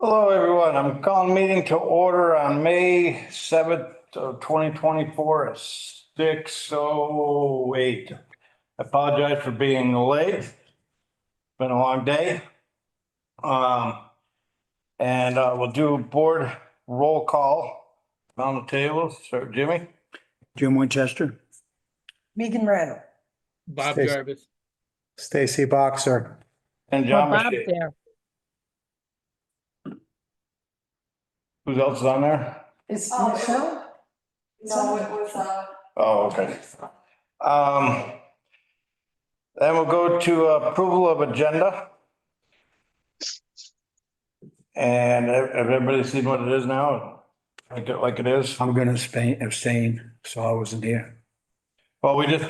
Hello, everyone. I'm calling meeting to order on May 7th, 2024 at 6:08. I apologize for being late. It's been a long day. We'll do board roll call on the table. So Jimmy Jim Winchester. Megan Randall. Bob Stacy. Jarvis. Stacy Boxer. and John Bob Machine. there. Who else is on there? Is Oh, Michelle? No, it was, Oh, okay. Then we'll go to approval of agenda. And have everybody seen what it is now? Like it is? I'm gonna abstain, so I wasn't here. Well, we did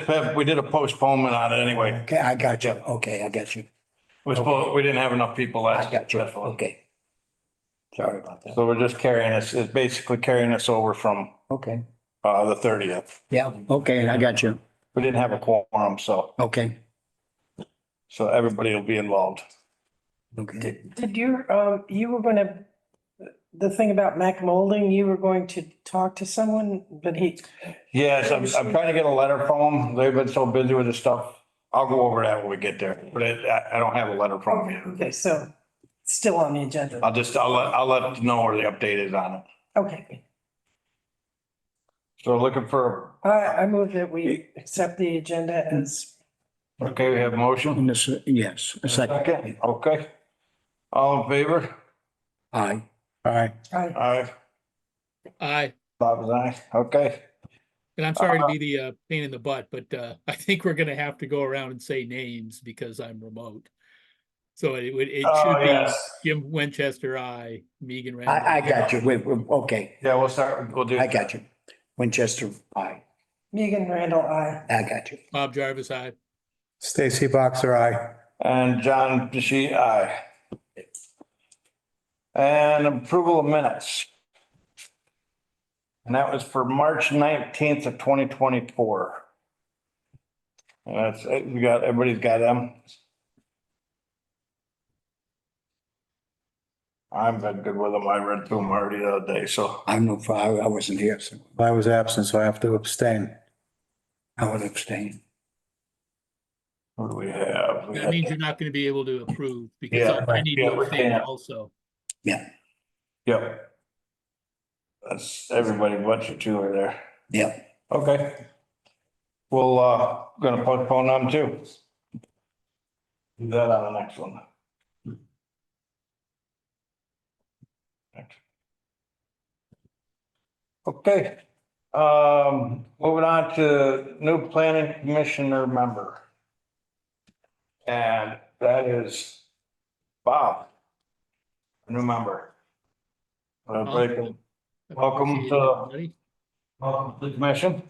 a postponement on it anyway. Okay, I got you. Okay, I got you. We didn't have enough people I last. got you. last one. Okay. Sorry about that. So we're just carrying this, it's basically carrying us over from Okay. the 30th. Yeah, okay, I got you. We didn't have a quorum, so Okay. everybody will be involved. Okay. Did you were gonna, the thing about Mac Molding, you were going to talk to someone, but Yes, I'm trying to get a letter from them. They've been so busy with the stuff. I'll go over that when we get there, but I don't have a letter from them. okay, so it's still on the agenda. I'll let you know where the update is on it. Okay, So looking for, I move that we accept the agenda as, okay, we have a motion. And this, yes, a second. Second, okay. All in favor? Aye. Aye. Aye. Aye. Bob is aye. Okay. And I'm sorry to be the pain in the butt, but I think we're gonna have to go around and say names because I'm remote. So it Oh, should be yes. Jim Winchester, aye, Megan Randall. I got you. Okay, Yeah, we'll do. I got you. Winchester, aye. Megan Randall, aye. I got you. Bob Jarvis, aye. Stacy Boxer, aye. And John Pesci, aye. And approval of minutes. And that was for March 19th of 2024. And that's, everybody's got them. I've been good with them. I read through them already the other day, so. I'm no, I wasn't here, so I was absent, so I have to abstain. I would abstain. What do we have? That means you're not gonna be able to approve because Yeah, I need yeah, to we abstain can't. also. Yeah, Yep. That's everybody but you two are there. yeah. Okay. We'll, gonna postpone them too. Do that on the next one. Okay, moving on to new planning commissioner member. And that is Bob, a new member. Welcome Appreciate it, to- everybody. the commission.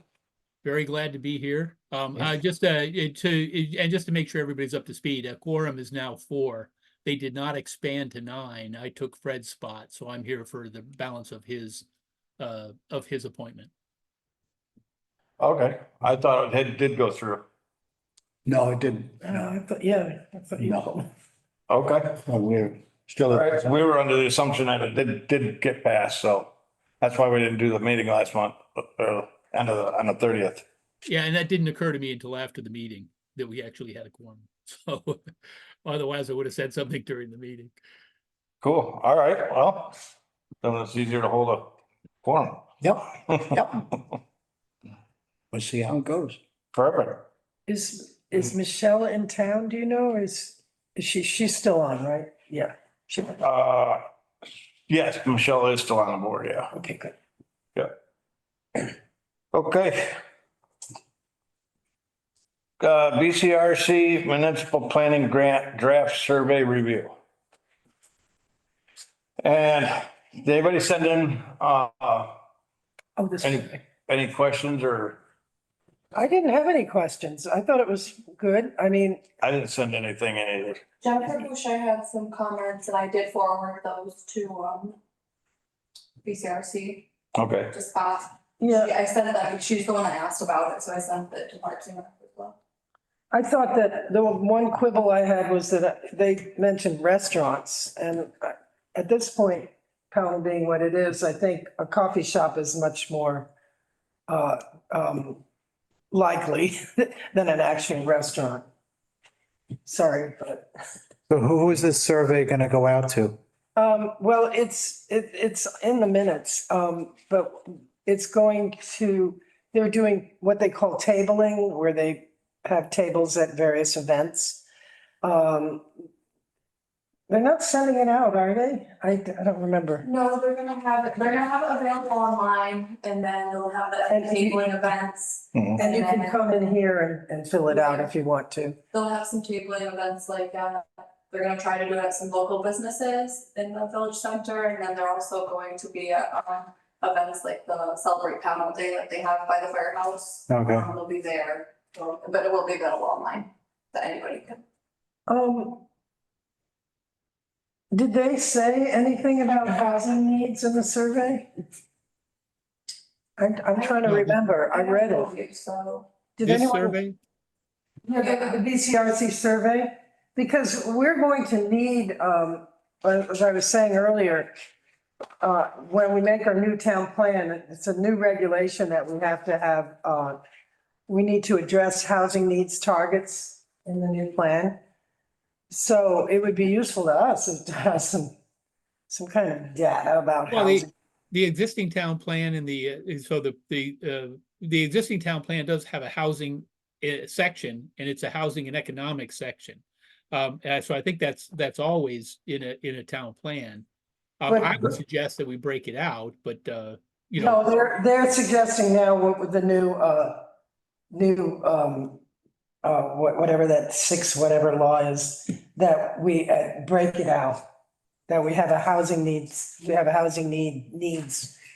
Very glad to be here. Just to make sure everybody's up to speed, a quorum is now 4. They did not expand to 9. I took Fred's spot, so I'm here for the balance of his appointment. Okay, I thought it did go through. No, it didn't. I No, thought, yeah, I thought you. no. Okay. Well, we're still. All right, we were under the assumption that it did get passed, so that's why we didn't do the meeting last month, on the 30th. Yeah, and that didn't occur to me until after the meeting that we actually had a quorum. So otherwise I would have said something during the meeting. Cool, all right, well, then it's easier to hold a quorum. Yep, yep. Let's see how it goes. Perfect. Is Michelle in town, do you know, she's still on, right? Yeah. She, Yes, Michelle is still on the board, yeah. okay, good. Okay. BCRC Municipal Planning Grant Draft Survey Review. And did anybody send in, Oh, this, any questions or? I didn't have any questions. I thought it was good. I mean, I didn't send anything in either. Jennifer Boucher had some comments and I did forward those to, BCRC, Okay, just asked. yeah, I sent that, she's the one that asked about it, so I sent it to Parks and Rec as well. I thought that the one quibble I had was that they mentioned restaurants and at this point, Pownell being what it is, I think a coffee shop is much more uh, likely than an actual restaurant. Sorry, but, So who is this survey gonna go out to? well, it's in the minutes, but it's going to, they're doing what they call tabling, where they have tables at various events. They're not sending it out, are they? I don't remember. No, they're gonna have it available online and then they'll have the And you- tabling events. And you can come in here and fill it out if you want to. They'll have some tabling events like, they're gonna try to do it at some local businesses in the village center. And then they're also going to be at, events like the Celebrate Panel Day that they have by the firehouse. Okay. They'll be there, but it will be available online that anybody can. Did they say anything about housing needs in the survey? I'm trying to remember. I read it. So, Did This anyone? survey, Yeah, the BCRC survey, because we're going to need, as I was saying earlier, when we make our new town plan, it's a new regulation that we have to have, we need to address housing needs targets in the new plan. So it would be useful to us to have some kind of data about well, housing. the existing town plan and so the existing town plan does have a housing section, and it's a housing and economic section. And so I think that's always in a town plan. But- I would suggest that we break it out, but you know. No, they're suggesting now with the new, whatever that whatever law is, that we break it out. That we have a housing needs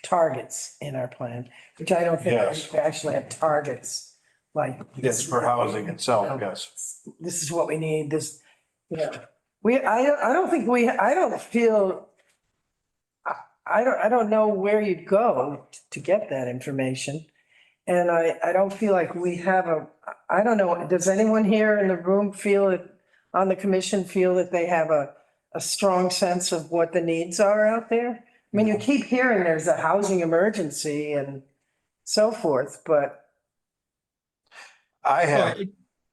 targets in our plan, which I don't think Yes. we actually have targets. Like, Yes, for housing itself, yes. this is what we need, this, I don't think I don't feel, I don't know where you'd go to get that information. And I don't feel like we have I don't know, does anyone here in the room on the commission feel that they have a strong sense of what the needs are out there? I mean, you keep hearing there's a housing emergency and so forth, but I Well, have,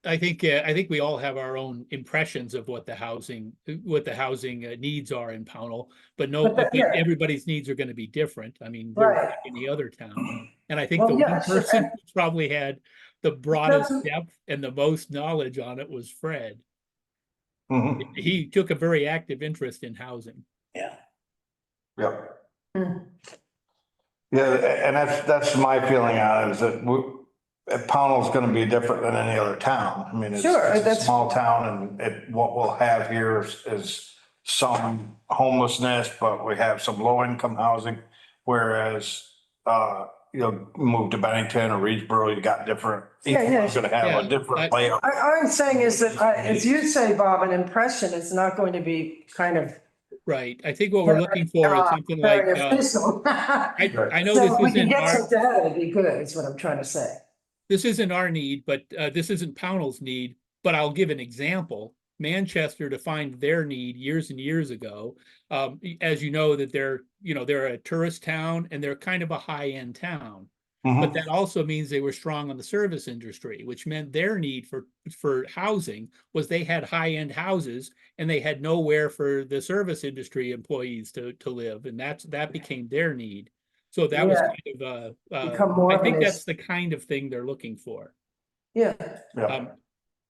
I think we all have our own impressions of what the housing needs are in Pownell, but yeah. everybody's needs are gonna be different. I mean, they're Right. like any other town. And I think Well, the one yes, person and- who probably had the broadest Doesn't- depth and the most knowledge on it was Fred. mhm, He took a very active interest in housing. Yeah. yep. Hmm. Yeah, and that's my feeling on it, is that Pownell's gonna be different than any other town. I mean, Sure, it's a that's- small town, and what we'll have here is some homelessness, but we have some low-income housing. Whereas, move to Bennington or Reedsboro, you got different, each Yeah, yeah. one's gonna have Yeah, a different layout. All I'm saying is that, as you say, Bob, an impression is not going to be kind of. Right. I think what we're looking for is something like, very official. I know So this if we can isn't get our. some data, it'd be good, is what I'm trying to say. This isn't our need, but this isn't Pownell's need, but I'll give an example. Manchester defined their need years and years ago. As you know, that they're a tourist town and they're kind of a high-end town. But Mhm. that also means they were strong on the service industry, which meant their need for housing was they had high-end houses and they had nowhere for the service industry employees to live, and that became their need. So that was Yeah. kind of Become more I of think an that's the kind of thing they're looking for. Yeah,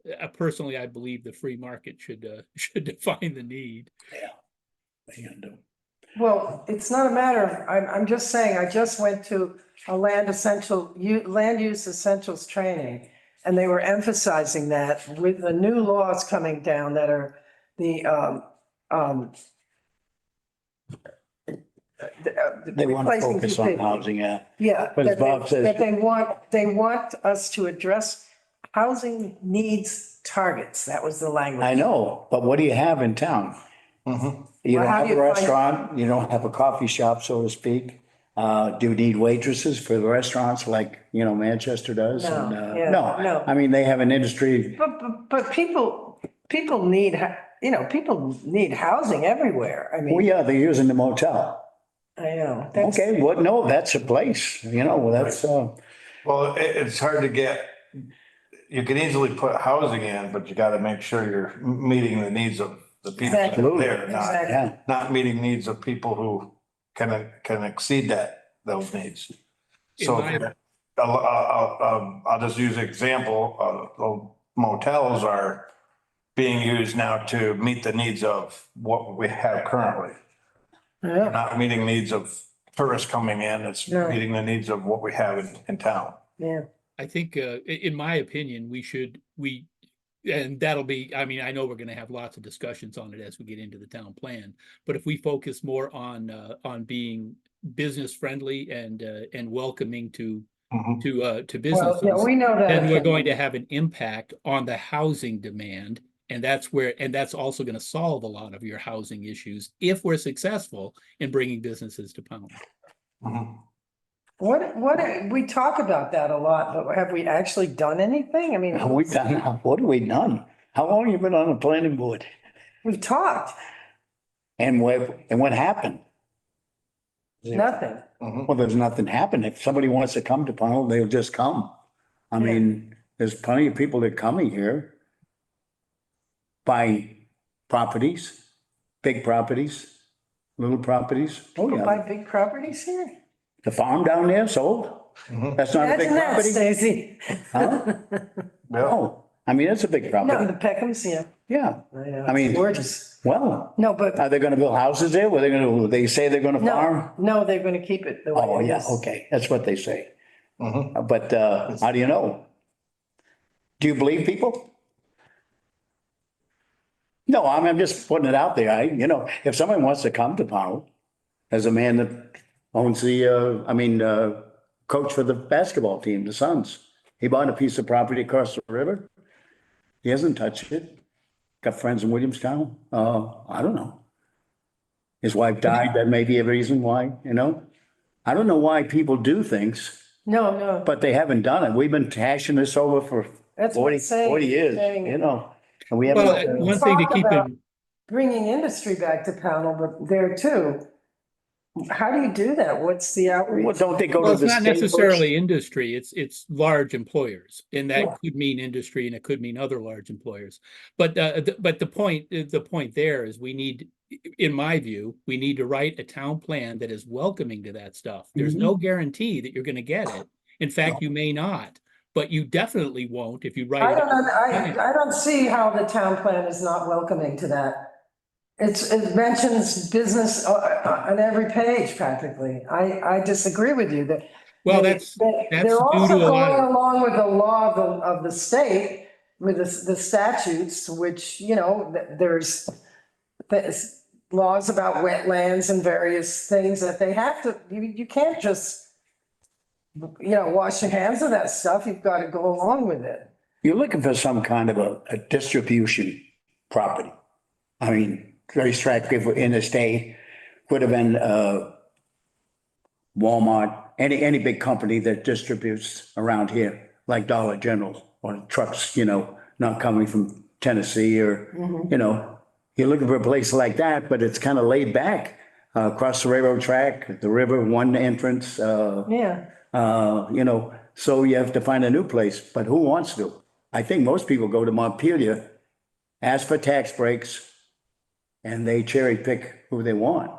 Yeah, Personally, I believe the free market should should define the need. What are you gonna do? well, it's not a matter of, I'm just saying, I just went to a land use essentials training. And they were emphasizing that with the new laws coming down that are the, They want to replacing focus on 250. housing, yeah. Yeah. But as that they- Bob says- That they want us to address housing needs targets. That was the language. I know, but what do you have in town? mhm. You Well, don't how have do a you find- restaurant, you don't have a coffee shop, so to speak. Do you need waitresses for the restaurants like, Manchester does? No, And, yeah, no. I mean, they have an industry. But people need, you know, people need housing everywhere. I Well, mean, yeah, they're using the motel. I know. That's- Okay, well, no, that's a place, that's, Well, it's hard to get, you can easily put housing in, but you gotta make sure you're meeting the needs of the people that are there, Exactly. yeah. not meeting needs of people who can exceed those needs. So In my- I'll just use an example, the motels are being used now to meet the needs of what we have currently. Yeah, Not meeting needs of tourists coming in, it's No. meeting the needs of what we have in town. yeah. I think, in my opinion, and that'll be, I mean, I know we're gonna have lots of discussions on it as we get into the town plan. But if we focus more on being business friendly and welcoming to Mhm. to Well, businesses, yeah, we know that. then we're going to have an impact on the housing demand. And that's also gonna solve a lot of your housing issues if we're successful in bringing businesses to Pownell. Mhm. We talk about that a lot, but have we actually done anything? I mean, We've done, what have we done? How long you been on the planning board? we've talked, And what happened? nothing. Well, there's nothing happened. If somebody wants to come to Pownell, they'll just come. I Yeah. mean, there's plenty of people that coming here. Buy properties, big properties, little properties. Oh, People buy yeah. big properties here? The farm down there sold. Mhm. That's not a big Imagine that, property. Stacy. Huh? Yeah. No, I mean, it's a big No, property. the Peckhams, yeah. Yeah. know, I mean- it's gorgeous. Well, No, but are they gonna build houses there? What are they gonna, they say they're gonna farm? no, they're gonna keep it the way Oh, it yeah, is. okay. That's what they say. Mhm. But, how do you know? Do you believe people? No, I'm just putting it out there. If somebody wants to come to Powell, as a man that owns coach for the basketball team, the Suns. He bought a piece of property across the river. He hasn't touched it. Got friends in Williamstown. I don't know. His wife died. That may be a reason why, I don't know why people do things, No, but they haven't done it. We've been hashing this over for that's what 40, I'm saying. 40 years, saying- and we Well, haven't. one thing to Talk keep about- in, Bringing industry back to Pownell, but there too. How do you do that? What's the outreach? Well, don't they go well, to it's the not state first? necessarily industry, it's large employers. And Yeah. that could mean industry and it could mean other large employers. But the point there is we need, in my view, we need to write a town plan that is welcoming to that stuff. There's no guarantee that you're gonna get it. In fact, you may not, but you definitely won't if you write. I it. I don't see how the town plan is not welcoming to that. It mentions business on every page practically. I disagree with you that. Well, they- that's they- due They're to also a lot going of- along with the law of the state, with the statutes, which, there's laws about wetlands and various things that they have to, you can't just, wash your hands of that stuff. You've got to go along with it. You're looking for some kind of a distribution property. I mean, very attractive in the state, would have been Walmart, any big company that distributes around here, like Dollar General or trucks, not coming from Tennessee or, you're looking for a place like that, but it's kind of laid back, across the railroad track, the river, one entrance, Yeah. so you have to find a new place, but who wants to? I think most people go to Montpelier, ask for tax breaks, and they cherry pick who they want.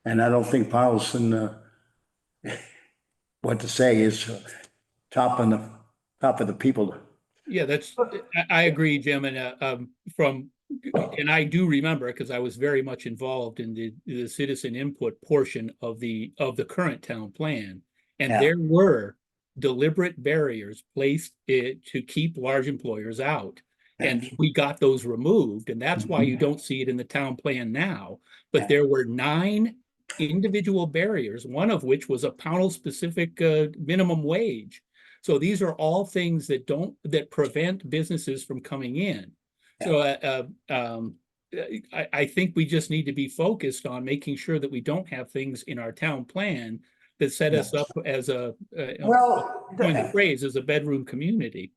And I don't think Powell's what to say is top of the people. Yeah, I agree, Jim, and and I do remember, because I was very much involved in the citizen input portion of the current town plan. And Yeah. there were deliberate barriers placed to keep large employers out. And we got those removed, and that's why you don't see it in the town plan now. But Yeah. there were 9 individual barriers, one of which was a Pownell-specific minimum wage. So these are all things that prevent businesses from coming in. So I think we just need to be focused on making sure that we don't have things in our town plan that set us up as Well, coin the phrase, as a bedroom community.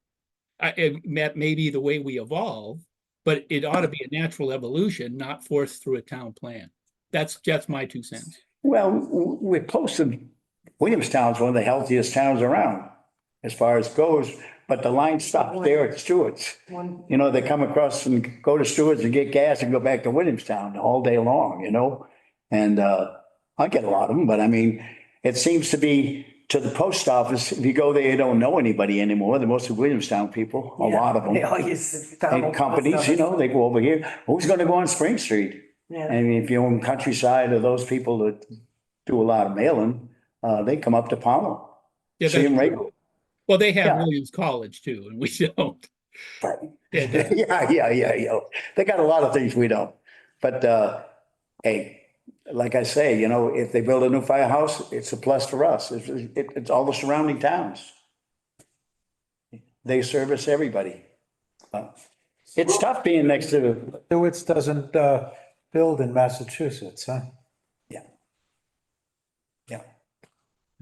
That may be the way we evolve, but it ought to be a natural evolution, not forced through a town plan. That's my 2 cents. Well, we're close to, Williamstown's one of the healthiest towns around as far as goes, but the line stops there at Stewart's. You know, they come across and go to Stewart's and get gas and go back to Williamstown all day long, you know? And I get a lot of them, but I mean, it seems to be to the post office, if you go there, you don't know anybody anymore. They're mostly Williamstown people, a lot of them. They all use the And companies, you know, they go over here. Who's going to go on Spring Street? Yeah. I mean, if you're in countryside or those people that do a lot of mailing, they come up to Pownell. Yeah, See them that's- regularly. Well, they have Yeah. Williams College too, and we don't. Right. Yeah, Yeah. They got a lot of things we don't. But, hey, like I say, you know, if they build a new firehouse, it's a plus for us. It's all the surrounding towns. They service everybody. It's tough being next to, Stewart's doesn't build in Massachusetts, huh?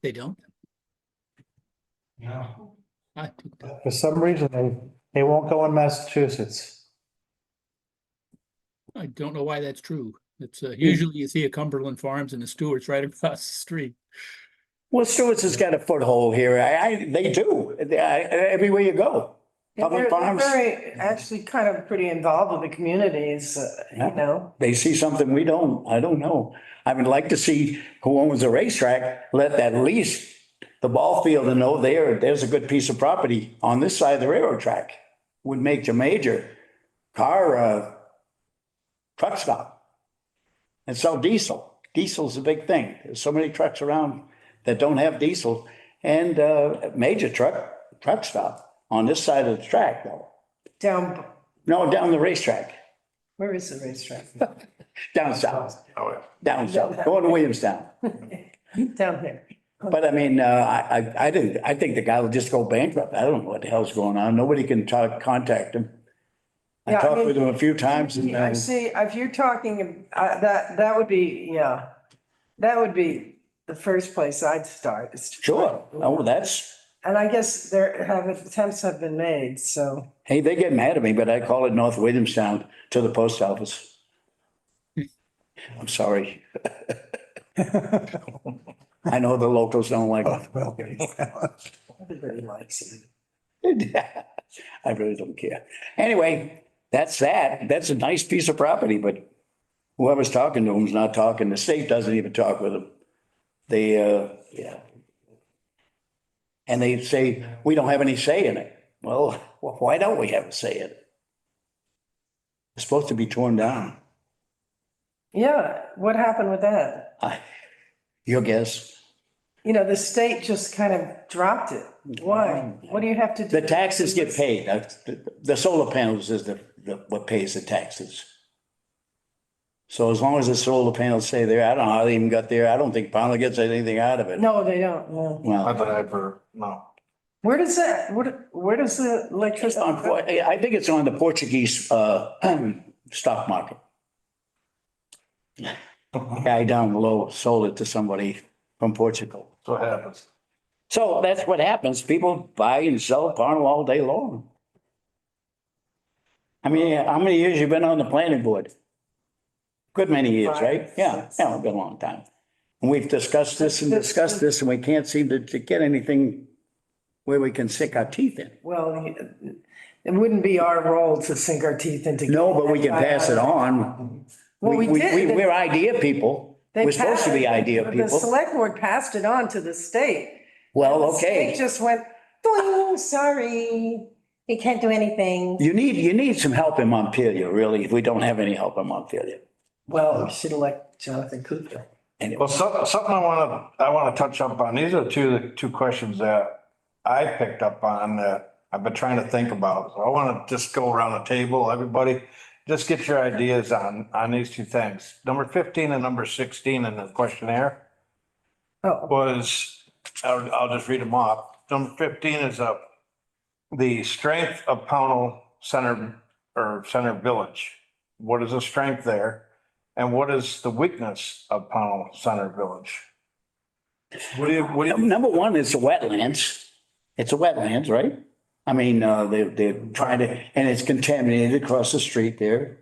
they don't. No. I, For some reason, they won't go in Massachusetts. I don't know why that's true. It's usually you see a Cumberland Farms and a Stewart's right across the street. well, Stewart's has got a foothold here. They do, everywhere you go. Yeah, Public they're farms, very, actually kind of pretty involved with the communities, Yeah. you know? they see something we don't. I don't know. I would like to see who owns the racetrack, let at least the ball field to know there's a good piece of property on this side of the railroad track. Would make a major truck stop. And sell diesel. Diesel's a big thing. There's so many trucks around that don't have diesel, and major truck stop on this side of the track though. Down, No, down the racetrack, where is the racetrack? down south, Oh, yeah. down south, going to Williamstown. Down there. But I mean, I think the guy will just go bankrupt. I don't know what the hell's going on. Nobody can contact him. I Yeah, I talked mean, with him a few times and I see, if you're talking, that would be, yeah, that would be the first place I'd start. is to- sure, oh, And I guess attempts have been made, so. hey, they get mad at me, but I call it North Williamstown to the post office. I'm sorry. I know the locals don't like it. Well, Everybody likes it. I really don't care. Anyway, that's that. That's a nice piece of property, but whoever's talking to them's not talking. The state doesn't even talk with them. They, yeah. And they say, we don't have any say in it. Well, why don't we have a say in it? It's supposed to be torn down. Yeah, what happened with that? Your guess? You know, the state just kind of dropped it. Why? What do you have to do? The taxes get paid. The solar panels is what pays the taxes. So as long as the solar panels stay there, I don't know how they even got there. I don't think Pownell gets anything out of it. No, they don't, no. Not Well, that I ever, no. Where does that, where does the electricity? I think it's on the Portuguese stock market. Guy down below sold it to somebody from Portugal. That's what happens. So that's what happens. People buy and sell Pownell all day long. I mean, how many years you been on the planning board? Good many years, right? Yeah, it's been a long time. And we've discussed this and discussed this, and we can't seem to get anything where we can sink our teeth in. Well, it wouldn't be our role to sink our teeth into. No, but we can pass it on. Well, we did. We're idea people. They We're supposed to be passed- idea The people. select board passed it on to the state. Well, The state okay. just went, "Doing, sorry, you can't do anything." You need some help in Montpelier, really, if we don't have any help in Montpelier. Well, we should elect Jonathan Cooper. Anyway, Well, something I want to touch up on. These are the two questions that I picked up on that I've been trying to think about. So I want to just go around the table, everybody, just get your ideas on these two things. Number 15 and number 16 in the questionnaire Oh, was, I'll just read them off. Number 15 is the strength of Pownell Center or Center Village. What is the strength there? And what is the weakness of Pownell Center Village? What do you, number one is the wetlands. It's a wetlands, right? I mean, they're trying to, and it's contaminated across the street there.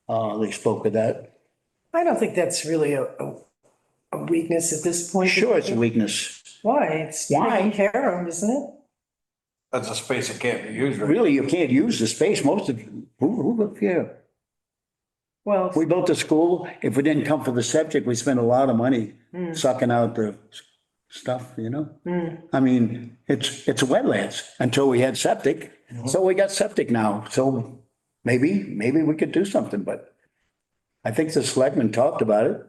They spoke of that. I don't think that's really a weakness at this point. Sure, it's a weakness. Why? It's Why? taken care of, isn't it? That's a space that can't be used. right? Really, you can't use the space. Most of, who live here? Well, We built a school. If we didn't come for the septic, we spent a lot of money sucking out the stuff, you know? I mean, it's wetlands until we had septic. So we got septic now. So maybe we could do something, but I think the selectmen talked about it.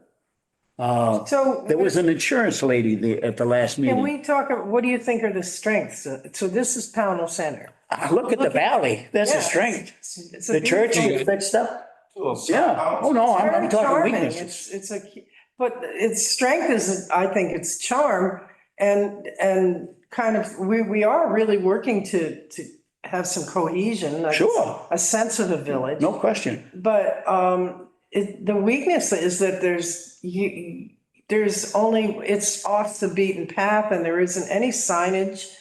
so There was an insurance lady at the last can meeting. we talk, what do you think are the strengths? So this is Pownell Center. Look at the valley. There's a Yeah, strength. it's a The church beautiful- is fixed up. Well, Yeah. Oh, no, I'm very talking charming. weaknesses. It's but its strength is, I think, its charm and kind of, we are really working to have some cohesion. like Sure. A sense of the village. No question. But the weakness is that there's only, it's off the beaten path and there isn't any signage.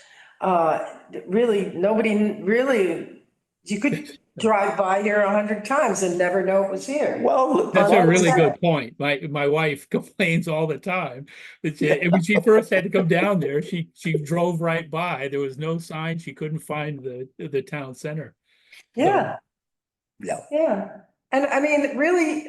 Really, nobody really, you could drive by here 100 times and never know it was here. Well, That's Well, a really that's- good point. My wife complains all the time. That when she first had to come down there, she drove right by. There was no sign. She couldn't find the town center. Yeah. Yeah. Yeah. And I mean, really,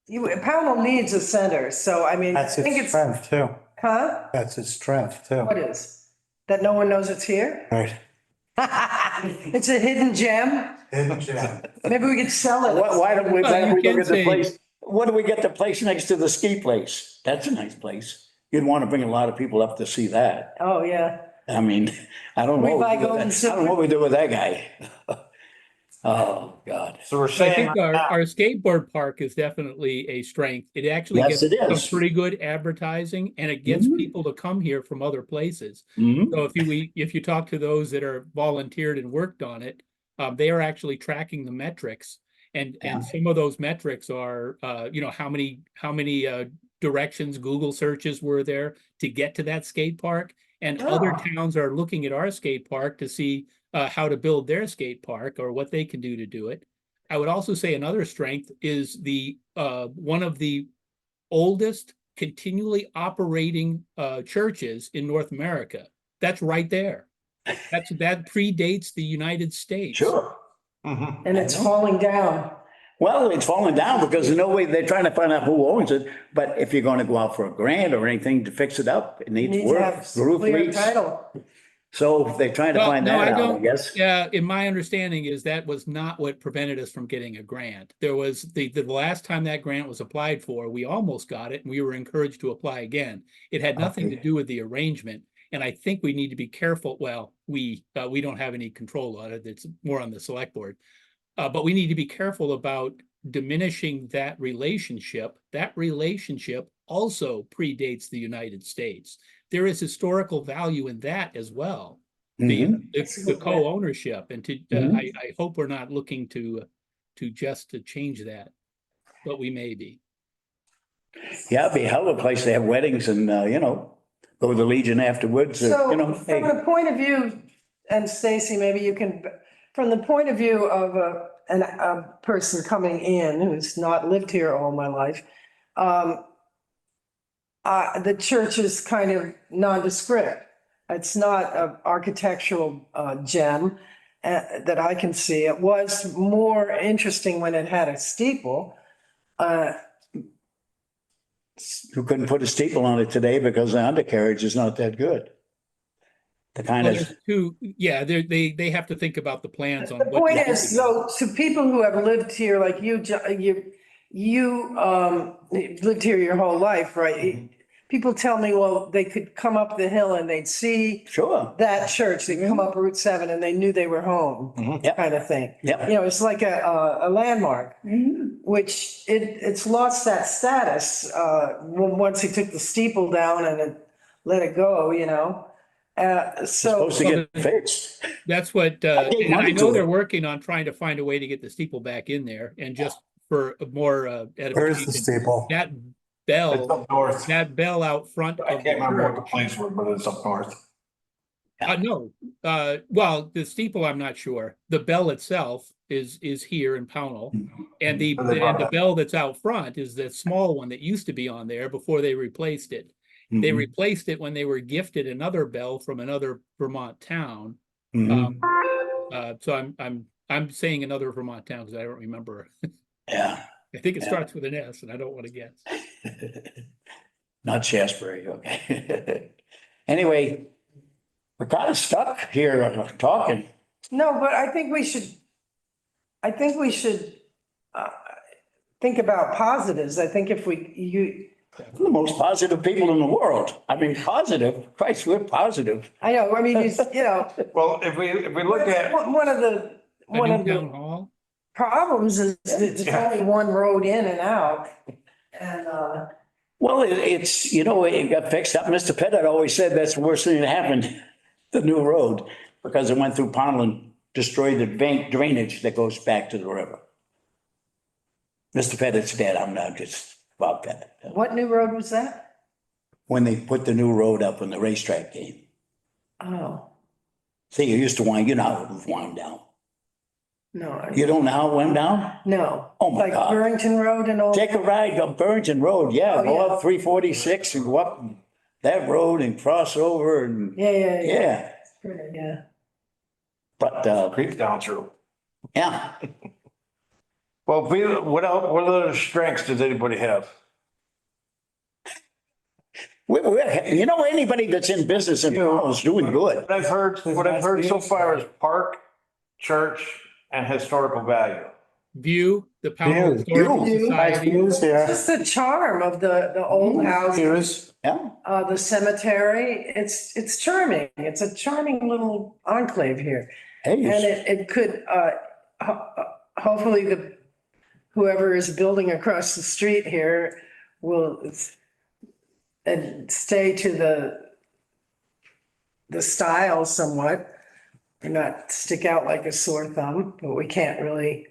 Pownell needs a center. So I mean, I That's think its it's, strength too. huh? That's its strength too. What is? That no one knows it's here? Right. It's a hidden gem. Maybe we could sell it. why don't we, Well, why don't you we look can at the say- place? What do we get the place next to the ski place? That's a nice place. You'd want to bring a lot of people up to see that. Oh, yeah. I mean, I don't know. We buy what we do with golden that- I don't know what we do with that guy. Oh, God. So we're I saying think right now, our skateboard park is definitely a strength. It actually Yes, gets it some is. pretty good advertising and it gets Mhm. people to come here from other places. Mhm. So if you talk to those that are volunteered and worked on it, they are actually tracking the metrics. And some of those metrics are, how many directions, Google searches were there to get to that skate park. And other Oh. towns are looking at our skate park to see how to build their skate park or what they can do to do it. I would also say another strength is the one of the oldest continually operating churches in North America. That's right there. That predates the United States. Sure. Mhm. And it's falling down. Well, it's falling down because there's no way, they're trying to find out who owns it. But if you're going to go out for a grant or anything to fix it up, it You needs need to work. have The roof clear leaks. title. So they're trying to Well, find no, that I out, I don't- guess. Yeah, in my understanding is that was not what prevented us from getting a grant. There was the last time that grant was applied for, we almost got it and we were encouraged to apply again. It had nothing to Okay. do with the arrangement. And I think we need to be careful. Well, we don't have any control on it. It's more on the select board. But we need to be careful about diminishing that relationship. That relationship also predates the United States. There is historical value in that as well. Mhm. The co-ownership and Mhm. I hope we're not looking to change that, but we may be. Yeah, it'd be a hell of a place to have weddings and, go to the Legion afterwards, So hey. from the point of view, and Stacy, maybe you can, from the point of view of a person coming in who's not lived here all my life, the church is kind of nondescript. It's not an architectural gem that I can see. It was more interesting when it had a steeple. You couldn't put a steeple on it today because the undercarriage is not that good. The kind Well, of, there's two, yeah, they have to think about the plans on The what. point is, though, to people who have lived here like you, you lived here your whole life, right? People tell me, well, they could come up the hill and they'd see sure. that church, they'd come up Route 7 and they knew they were home, Yep. kind of thing. Yep. You know, it's like a landmark, which it's lost that status once he took the steeple down and it let it go, so. Supposed to get fixed. That's what, I gave and I money know to they're it. working on trying to find a way to get the steeple back in there and just for more Where's the edification. steeple? That It's bell, up north. out front I of can't the remember what the church. place was, but it's up north. No, well, the steeple, I'm not sure. The bell itself is here in Pownell. And the, And they brought and the that. bell that's out front is the small one that used to be on there before they replaced it. They Mhm. replaced it when they were gifted another bell from another Vermont town. Mhm. So I'm saying another Vermont town because I don't remember. Yeah, I think it Yeah. starts with an S and I don't want to guess. not Shasberry, okay. Anyway, we're kind of stuck here talking. No, but I think we should, uh, think about positives. I think if We're the most positive people in the world. I mean, positive, Christ, we're positive. I know, I mean, you know, Well, if we look at, one of the, A one new of town the hall? problems is that there's Yeah. only one road in and out. And, Well, it's, it got fixed up. Mr. Pettit always said that's the worst thing that happened, the new road, because it went through Pownell and destroyed the drainage that goes back to the river. Mr. Pettit's dead. I'm not just about Pettit. what new road was that? When they put the new road up when the racetrack came. Oh, See, you used to wind, you know how it would wind down. no, You don't know how it went down? no. Oh, my Like God. Burrington Road and all. Take a ride up Burrington Road, yeah, Oh, go yeah. up 346 and go up that road and cross over and, Yeah. yeah. Yeah. But, creep down through. yeah, Well, what else, what other strengths does anybody have? anybody that's in business in Powell is doing good. What I've heard so far is park, church, and historical value. View, the Pownell View. Historical View. Nice Society. views there. Just the charm of the old house, Views. Yeah, the cemetery. It's charming. It's a charming little enclave here. hey, And it could, hopefully whoever is building across the street here will and stay to the style somewhat. And not stick out like a sore thumb, but we can't really,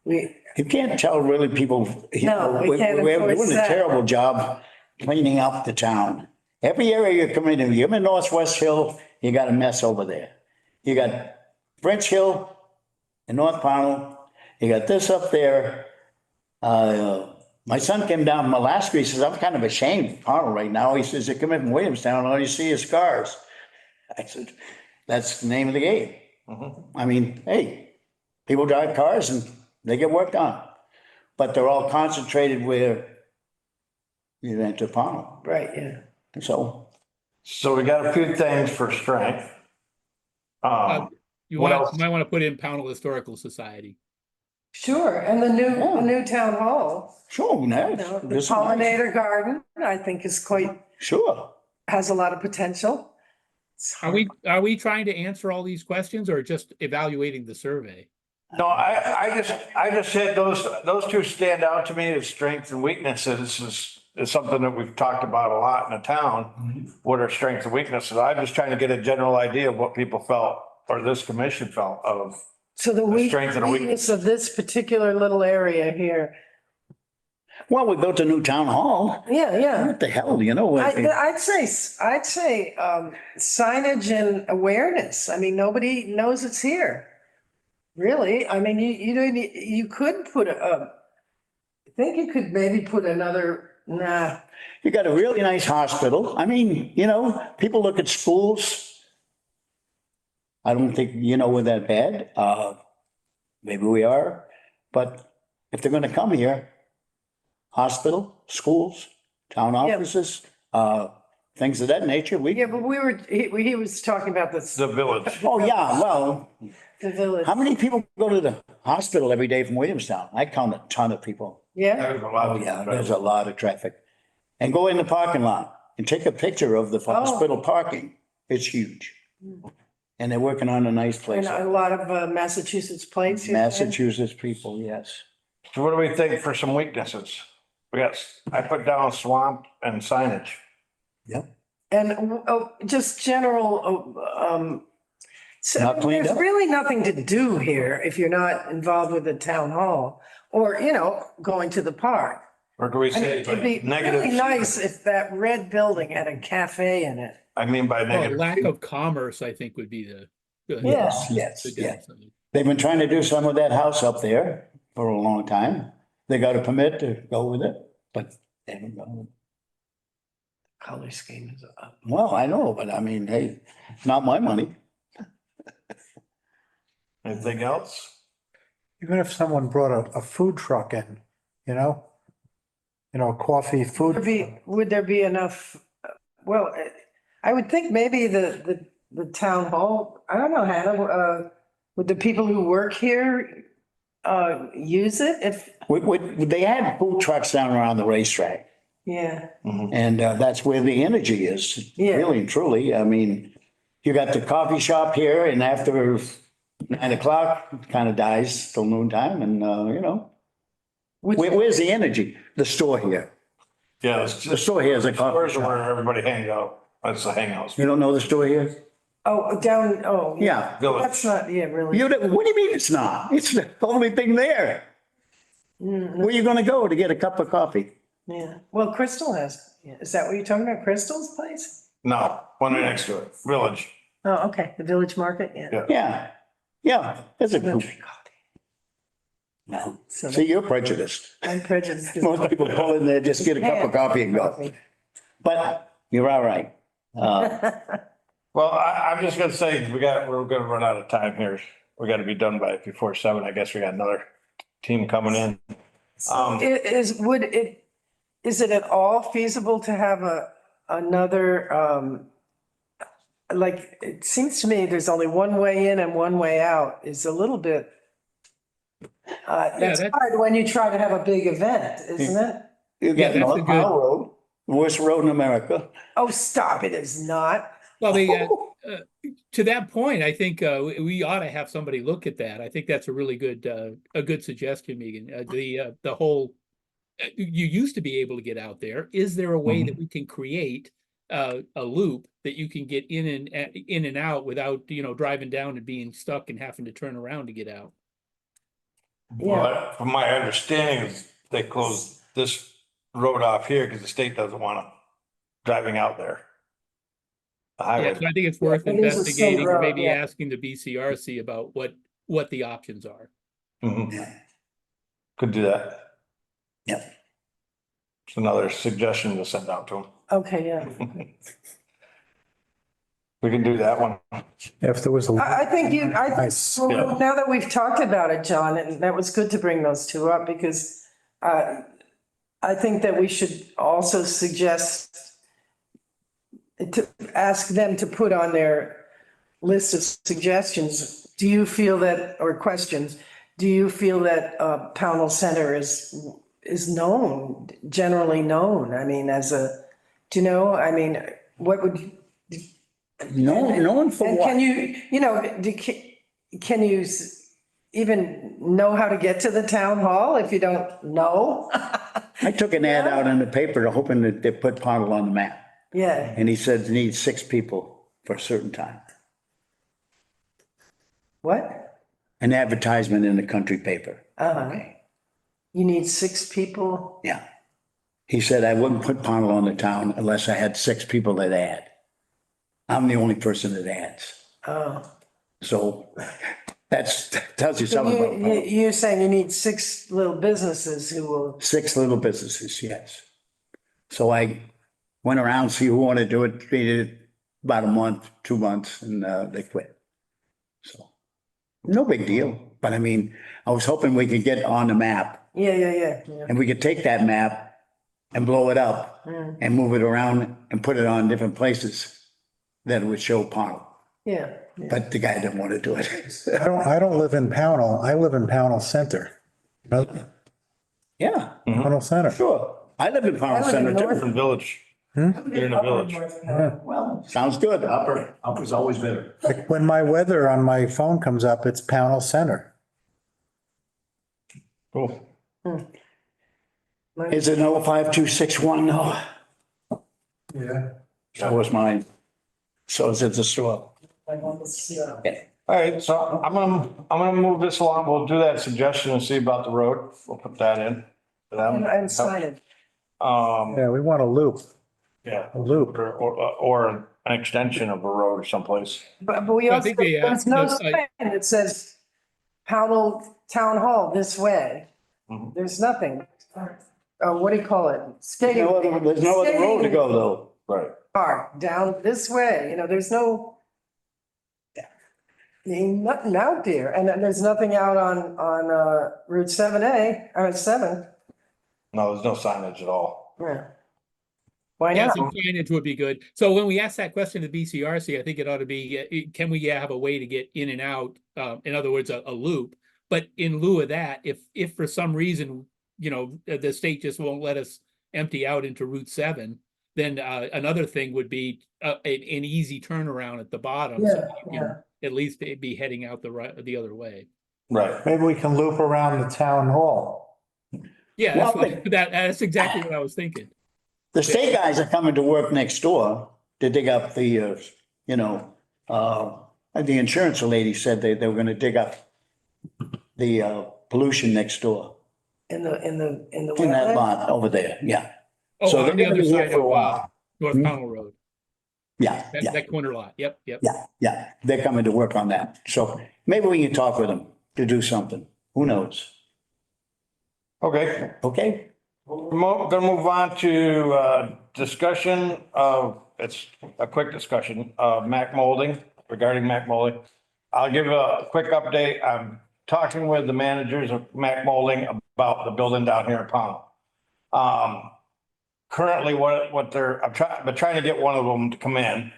you can't tell really people. No, we can't We're enforce doing a that. terrible job cleaning up the town. Every area you come in, you're in Northwest Hill, you got a mess over there. You got French Hill in North Pownell, you got this up there. My son came down from Alaska, he says, I'm kind of ashamed of Pownell right now. He says, you come in from Williamstown, all you see is cars. I said, that's the name of the game. I mean, hey, people drive cars and they get work done. But they're all concentrated where you enter Pownell. right, yeah. So, So we got a few things for strength. You What want, else? you might want to put in Pownell Historical Society. Sure, and the new town hall, sure, you nice. know, the This is nice. pollinator garden, I think is Sure. has a lot of potential. Are we trying to answer all these questions or just evaluating the survey? No, I just said those two stand out to me as strengths and weaknesses is something that we've talked about a lot in the town. What are strengths and weaknesses? I'm just trying to get a general idea of what people felt or this commission felt of. So the strength and a weakness of this particular little area here, Well, we built a new town hall. yeah. What the hell, you know? I'd say signage and awareness. I mean, nobody knows it's here. Really? I mean, you could put I think you could maybe put another, nah. You got a really nice hospital. I mean, people look at schools. I don't think, we're that bad. Maybe we are, but if they're gonna come here, hospital, schools, town offices, things of that nature, Yeah, but he was talking about The village. oh, yeah, well, the village. how many people go to the hospital every day from Williamstown? I count a ton of people. Yeah, There's a lot Oh, of- yeah, there's a lot of traffic. And go in the parking lot and take a picture of the hospital parking. It's huge. And they're working on a nice place. and a lot of Massachusetts plates. you said? Massachusetts people, yes. So what do we think for some weaknesses? I put down swamp and signage. Yep. And just general, so Not cleaned there's up. really nothing to do here if you're not involved with the town hall or, going to the park. Or do we I mean, say it'd be negative? really nice if that red building had a cafe in it. I mean by Well, negative. lack of commerce, I think, would be the. Yeah. Yes, the yeah. downside. They've been trying to do some of that house up there for a long time. They got a permit to go with it, but they haven't gone. Color scheme is up. Well, I know, but I mean, hey, it's not my money. Anything else? Even if someone brought a food truck in, you know? A coffee food. Would there be enough, well, I would think maybe the town hall, I don't know, Hannah, would the people who work here use it if, They had food trucks down around the racetrack. yeah, And that's where the energy is, Yeah. really and truly. I mean, you got the coffee shop here and after 9 o'clock, it kind of dies till noontime and, which, where's the energy? The store here. Yeah, it's The just, store here is a coffee stores are shop. where everybody hangs out. That's the hangouts. You don't know the store here? oh, down, oh. Yeah. Village. That's not, yeah, really. What do you mean it's not? It's the only thing there. Where are you gonna go to get a cup of coffee? Yeah, well, Crystal has, yeah. Is that what you're talking about, Crystal's place? No, one right next to it, Village. Oh, okay, the Village Market, yeah. Yeah. Yeah, yeah, there's a group. Village Coffee. No. So See, you're prejudiced. I'm prejudiced. Most people pull in there, just get a cup of coffee and go. But you're all right. Well, I'm just gonna say, we're gonna run out of time here. We gotta be done before 7. I guess we got another team coming in. Is it at all feasible to have another, like, it seems to me there's only one way in and one way out is a little bit, that's that- hard when you try to have a big event, isn't it? You Yeah, got that's a North good- Powell Road, worst road in America. Oh, stop, it is not. Well, to that point, I think we ought to have somebody look at that. I think that's a really good suggestion, Megan. The whole, you used to be able to get out there. Is there a way that we can create a loop that you can get in and out without, driving down and being stuck and having to turn around to get out? Yeah, But from my understanding is they closed this road off here because the state doesn't want them driving out there. The Yeah, highway. so I think it's worth it is a state investigating or road, maybe yeah. asking the BCRC about what the options are. Mhm. Could do that. Yeah. It's another suggestion to send out to them. okay, yeah. We can do that one. If there was a. I think Nice. well, Yeah. now that we've talked about it, John, and that was good to bring those two up because I think that we should also suggest to ask them to put on their list of suggestions, do you feel that, or questions, do you feel that Pownell Center is known, generally known? I mean, I mean, what would, No one for and what? can you, can you even know how to get to the town hall if you don't know? I took an ad out in the paper hoping that they put Pownell on the map. Yeah, And he said they need 6 people for a certain time. what? An advertisement in the country paper. You need 6 people? Yeah. He said I wouldn't put Pownell on the town unless I had 6 people that ad. I'm the only person that ads. Oh. So that tells you So something about Pownell. you're saying you need 6 little businesses who will, 6 little businesses, yes. So I went around, see who wanted to do it, treated it about a month, 2 months, and they quit. So, no big deal. But I mean, I was hoping we could get on the map yeah. and we could take that map and blow it up and move it around and put it on different places that would show Pownell. Yeah. But the guy didn't want to do it. I don't live in Pownell. I live in Pownell Center. You know, Yeah, Pownell Center. sure. I live in Pownell I live in Center too. Different village. You're in a village. Well, sounds good. Upper's always better. Like when my weather on my phone comes up, it's Pownell Center. Cool. Is it 05261 though? Yeah. So was mine. So is it the store. All right, so I'm gonna move this along. We'll do that suggestion and see about the road. We'll put that in. And signage. Yeah, we want a loop, Yeah, a loop. or an extension of a road or someplace. But we I also, think they, there's no no, sign that says Pownell Town Hall this way. Mhm. There's nothing. What do you call it? Skating. There's no other road to skating go though. Right. Park down this way, there's no. Nothing out there, and then there's nothing out on Route 7A, or 7, No, there's no signage at all. yeah. Why yeah, not? some signage would be good. So when we ask that question to BCRC, I think it ought to be, can we have a way to get in and out? In other words, a loop. But in lieu of that, if for some reason, the state just won't let us empty out into Route 7, then another thing would be an easy turnaround at the bottom. So you can at least be heading out the other way. Right. Maybe we can loop around the town hall. Yeah, Well, that's exactly what I was thinking. The state guys are coming to work next door to dig up the insurance lady said they were gonna dig up the pollution next door In the in that wetland? lot over there, yeah. Oh, So on they're the gonna other be here side for a of while. North Hmm? Pownell Road, Yeah, yeah, that corner lot. Yep. yeah. They're coming to work on that. So maybe we can talk with them to do something. Who knows? Okay. Okay? Gonna move on to discussion of, it's a quick discussion of Mac Molding, regarding Mac Molding. I'll give a quick update. I'm talking with the managers of Mac Molding about the building down here in Pownell. Currently, what they're, I've been trying to get one of them to come in,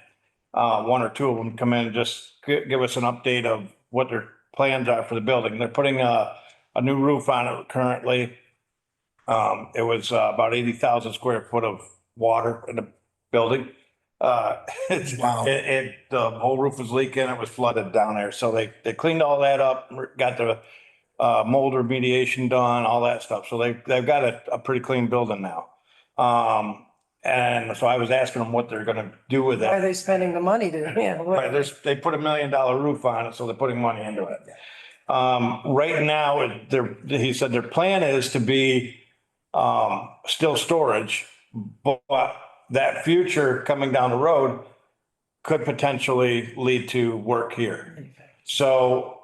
one or two of them to come in, just give us an update of what their plans are for the building. They're putting a new roof on it currently. It was about 80,000 square foot of water in the building. Wow. The whole roof was leaking. It was flooded down there. So they cleaned all that up, got the mold remediation done, all that stuff. So they've got a pretty clean building now. And so I was asking them what they're gonna do with Why are that. they spending the money to, Right, they put $1 million roof on it, so they're putting money into it. Right now, he said their plan is to be still storage, but that future coming down the road could potentially lead to work here. So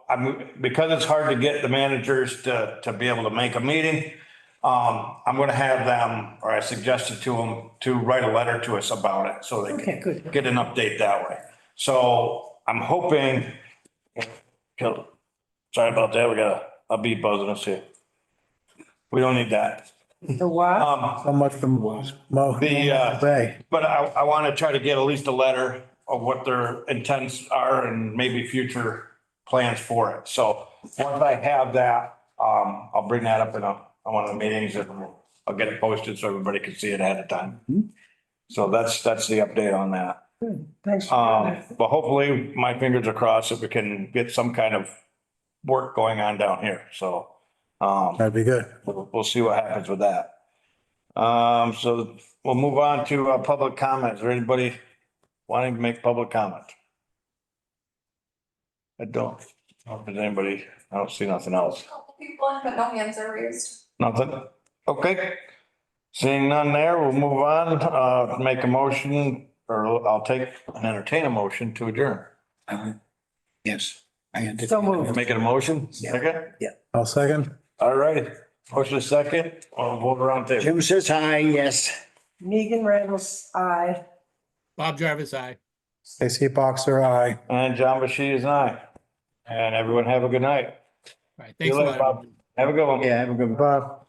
because it's hard to get the managers to be able to make a meeting, I'm going to have them, or I suggested to them to write a letter to us about it so they Okay, can good. get an update that way. So I'm hoping, sorry about that. We got a bee buzzing us here. We don't need that. The what? So much from Bay. But I want to try to get at least a letter of what their intents are and maybe future plans for it. So once I have that, I'll bring that up in one of the meetings and I'll get it posted so everybody can see it ahead of time. So that's the update on that. Thanks. But hopefully my fingers are crossed that we can get some kind of work going on down here. So, That'd be good. we'll see what happens with that. So we'll move on to public comments. Is there anybody wanting to make public comment? I don't know if there's anybody, I don't see nothing else. Couple people, but no hands are raised. Nothing? Okay. Seeing none there, we'll move on, make a motion, or I'll take and entertain a motion to adjourn. Yes. So moved. Making a motion? Second? I'll second. All right. Motion is second. I'll vote around table. Jim says hi, yes. Megan Reynolds, aye. Bob Jarvis, aye. Stacy Boxer, aye. And John Bashy is aye. And everyone have a good night. All right, See you thanks a later, lot. Bob. Have a good one. Yeah, have a good one. Bob.